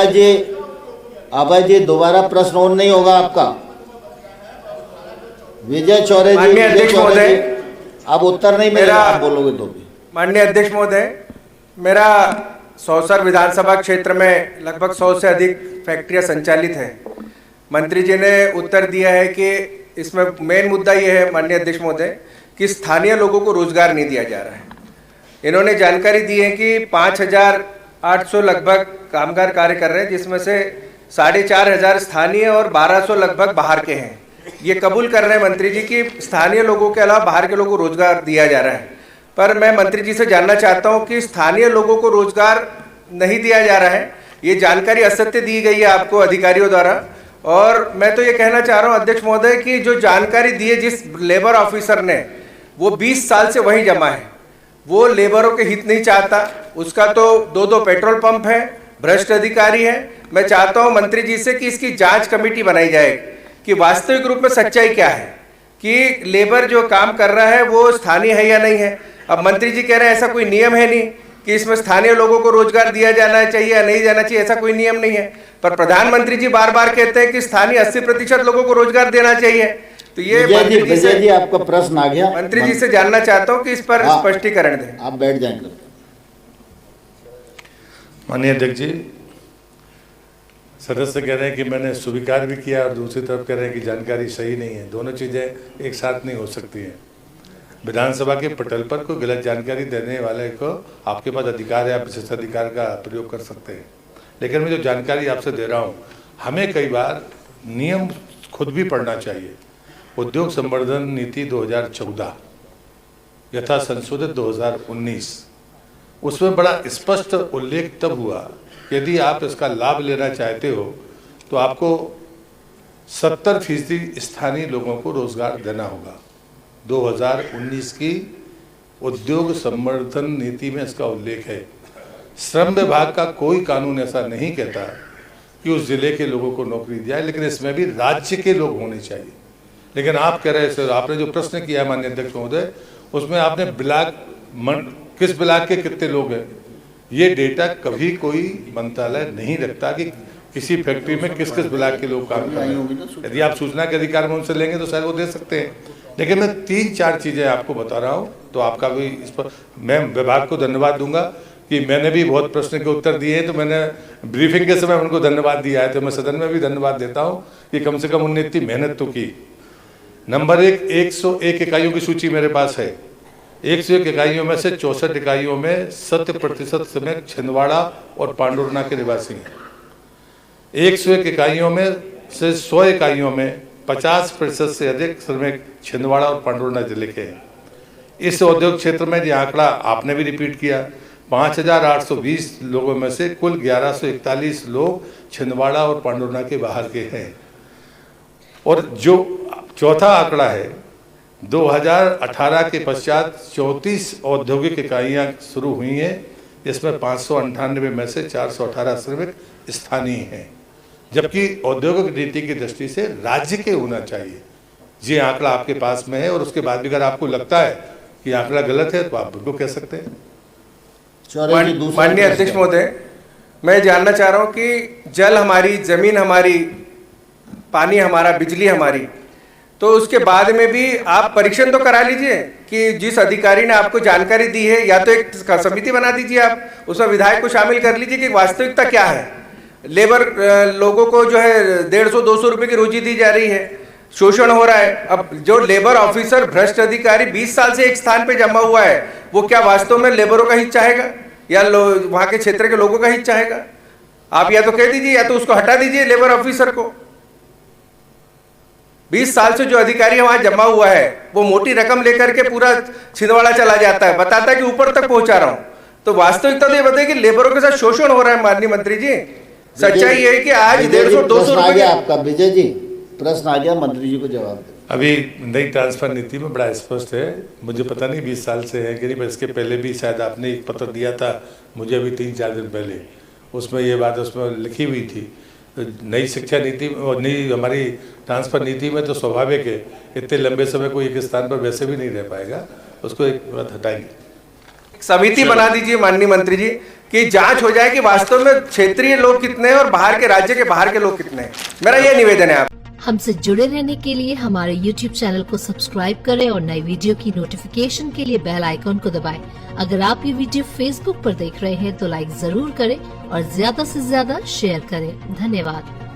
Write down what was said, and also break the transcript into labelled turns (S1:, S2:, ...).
S1: अभय जी दोबारा प्रश्न ऑन नहीं होगा आपका। विजय चौरे जी,
S2: माननीय अध्यक्ष महोदय,
S1: अब उत्तर नहीं मिलेगा आप बोलोगे तो भी।
S2: माननीय अध्यक्ष महोदय, मेरा सौसर विधानसभा क्षेत्र में लगभग 100 से अधिक फैक्ट्रियां संचालित हैं। मंत्री जी ने उत्तर दिया है कि इसमें मेन मुद्दा ये है माननीय अध्यक्ष महोदय कि स्थानीय लोगों को रोजगार नहीं दिया जा रहा है। इन्होंने जानकारी दी है कि 5,800 लगभग कामगार कार्य कर रहे हैं, जिसमें से 4,500 स्थानीय और 1,200 लगभग बाहर के हैं। ये कबूल कर रहे हैं मंत्री जी कि स्थानीय लोगों के अलावा बाहर के लोगों को रोजगार दिया जा रहा है। पर मैं मंत्री जी से जानना चाहता हूं कि स्थानीय लोगों को रोजगार नहीं दिया जा रहा है, ये जानकारी असत्य दी गई है आपको अधिकारियों द्वारा। और मैं तो ये कहना चाह रहा हूं अध्यक्ष महोदय कि जो जानकारी दी है जिस लेबर ऑफिसर ने, वो 20 साल से वहीं जमा है, वो लेबरों के हित नहीं चाहता। उसका तो 2-2 पेट्रोल पंप है, भ्रष्ट अधिकारी है। मैं चाहता हूं मंत्री जी से कि इसकी जांच कमेटी बनाई जाए कि वास्तविक रूप में सच्चाई क्या है, कि लेबर जो काम कर रहा है वो स्थानीय है या नहीं है। अब मंत्री जी कह रहे हैं ऐसा कोई नियम है नहीं कि इसमें स्थानीय लोगों को रोजगार दिया जाना चाहिए या नहीं जाना चाहिए, ऐसा कोई नियम नहीं है। पर प्रधानमंत्री जी बार बार कहते हैं कि स्थानीय 80% लोगों को रोजगार देना चाहिए। तो ये
S1: विजय जी आपका प्रश्न आ गया।
S2: मंत्री जी से जानना चाहता हूं कि इस पर स्पष्टीकरण दें।
S1: आप बैठ जाएंगे।
S3: माननीय अध्यक्ष जी, सदस्य कह रहे हैं कि मैंने स्वीकार भी किया और दूसरी तरफ कह रहे हैं कि जानकारी सही नहीं है। दोनों चीज़ें एक साथ नहीं हो सकती हैं। विधानसभा के पटल पर कोई गलत जानकारी देने वाले को आपके पास अधिकार है, आप विशेषाधिकार का प्रयोग कर सकते हैं। लेकिन मैं जो जानकारी आपसे दे रहा हूँ, हमें कई बार नियम खुद भी पढ़ना चाहिए। उद्योग संवर्धन नीति 2014 यथा संशोधित 2019, उसमें बड़ा स्पष्ट उल्लेख तब हुआ, यदि आप इसका लाभ लेना चाहते हो तो आपको 70% स्थानीय लोगों को रोजगार देना होगा। 2019 की उद्योग संवर्धन नीति में इसका उल्लेख है। श्रम विभाग का कोई कानून ऐसा नहीं कहता कि उस जिले के लोगों को नौकरी दिया है, लेकिन इसमें भी राज्य के लोग होने चाहिए। लेकिन आप कह रहे हैं, आपने जो प्रश्न किया है माननीय अध्यक्ष महोदय, उसमें आपने किस ब्लॉक के कितने लोग हैं, ये डेटा कभी कोई मंत्रालय नहीं रखता कि किसी फैक्ट्री में किस किस ब्लॉक के लोग काम कर रहे हैं। यदि आप सूचना के अधिकार में उनसे लेंगे तो शायद वो दे सकते हैं। लेकिन मैं 3-4 चीज़ें आपको बता रहा हूँ, तो आपका भी इस पर मैं विभाग को धन्यवाद दूंगा कि मैंने भी बहुत प्रश्न के उत्तर दिए हैं, तो मैंने ब्रीफिंग के समय उनको धन्यवाद दिया है, तो मैं सदन में भी धन्यवाद देता हूँ कि कम से कम उन्होंने इतनी मेहनत तो की। नंबर 101 इकाइयों की सूची मेरे पास है। 101 इकाइयों में से 64 इकाइयों में 70% श्रमिक छिंदवाड़ा और पांडुरना के निवासी हैं। 101 इकाइयों में से 100 इकाइयों में 50% से अधिक श्रमिक छिंदवाड़ा और पांडुरना जिले के हैं। इस औद्योगिक क्षेत्र में ये आंकड़ा आपने भी रिपीट किया, 5,820 लोगों में से कुल 1,141 लोग छिंदवाड़ा और पांडुरना के बाहर के हैं। और जो चौथा आंकड़ा है, 2018 के पश्चात 34 औद्योगिक इकाइयाँ शुरू हुई हैं, इसमें 598 में से 418 श्रमिक स्थानीय हैं, जबकि औद्योगिक नीति की दृष्टि से राज्य के होना चाहिए। ये आंकड़ा आपके पास में है, और उसके बाद भी अगर आपको लगता है कि आंकड़ा गलत है तो आप बिल्कुल कह सकते हैं।
S2: माननीय अध्यक्ष महोदय, मैं जानना चाह रहा हूँ कि जल हमारी, जमीन हमारी, पानी हमारा, बिजली हमारी, तो उसके बाद में भी आप परीक्षण तो करा लीजिए कि जिस अधिकारी ने आपको जानकारी दी है, या तो एक समिति बना दीजिए आप, उसमें विधायक को शामिल कर लीजिए कि वास्तविकता क्या है। लेबर लोगों को जो है 150-200 रुपए की रोजी दी जा रही है, शोषण हो रहा है। अब जो लेबर ऑफिसर भ्रष्ट अधिकारी 20 साल से एक स्थान पे जमा हुआ है, वो क्या वास्तव में लेबरों का हित चाहेगा या वहां के क्षेत्र के लोगों का हित चाहेगा? आप या तो कह दीजिए या तो उसको हटा दीजिए लेबर ऑफिसर को। 20 साल से जो अधिकारी वहां जमा हुआ है वो मोटी रकम लेकर के पूरा छिंदवाड़ा चला जाता है, बताता है कि ऊपर तक पहुंचा रहा हूं। तो वास्तविकता तो ये बताइए कि लेबरों के साथ शोषण हो रहा है। माननीय मंत्री जी, सच्चाई ये है कि आज 150-200 रुपए
S1: आपका। विजय जी प्रश्न आ गया, मंत्री जी को जवाब दे।
S3: अभी नई ट्रांसफर नीति में बड़ा स्पष्ट है, मुझे पता नहीं 20 साल से है कि नहीं, पर इसके पहले भी शायद आपने एक पत्र दिया था मुझे अभी 3-4 दिन पहले, उसमें ये बात उसमें लिखी हुई थी। नई शिक्षा नीति और नई हमारी ट्रांसफर नीति में तो स्वाभाविक है, इतने लंबे समय कोई एक स्थान पर वैसे भी नहीं रह पाएगा, उसको एक बात हटाएंगे।
S2: समिति बना दीजिए माननीय मंत्री जी, कि जांच हो जाए कि वास्तव में क्षेत्रीय लोग कितने हैं और बाहर के राज्य के बाहर के लोग कितने हैं। मेरा ये निवेदन है आप
S4: हमसे जुड़े रहने के लिए हमारे YouTube चैनल को सब्सक्राइब करें और नई वीडियो की नोटिफिकेशन के लिए बेल आइकॉन को दबाएं। अगर आप ये वीडियो Facebook पर देख रहे हैं तो लाइक जरूर करें और ज्यादा से ज्यादा शेयर करें। धन्यवाद।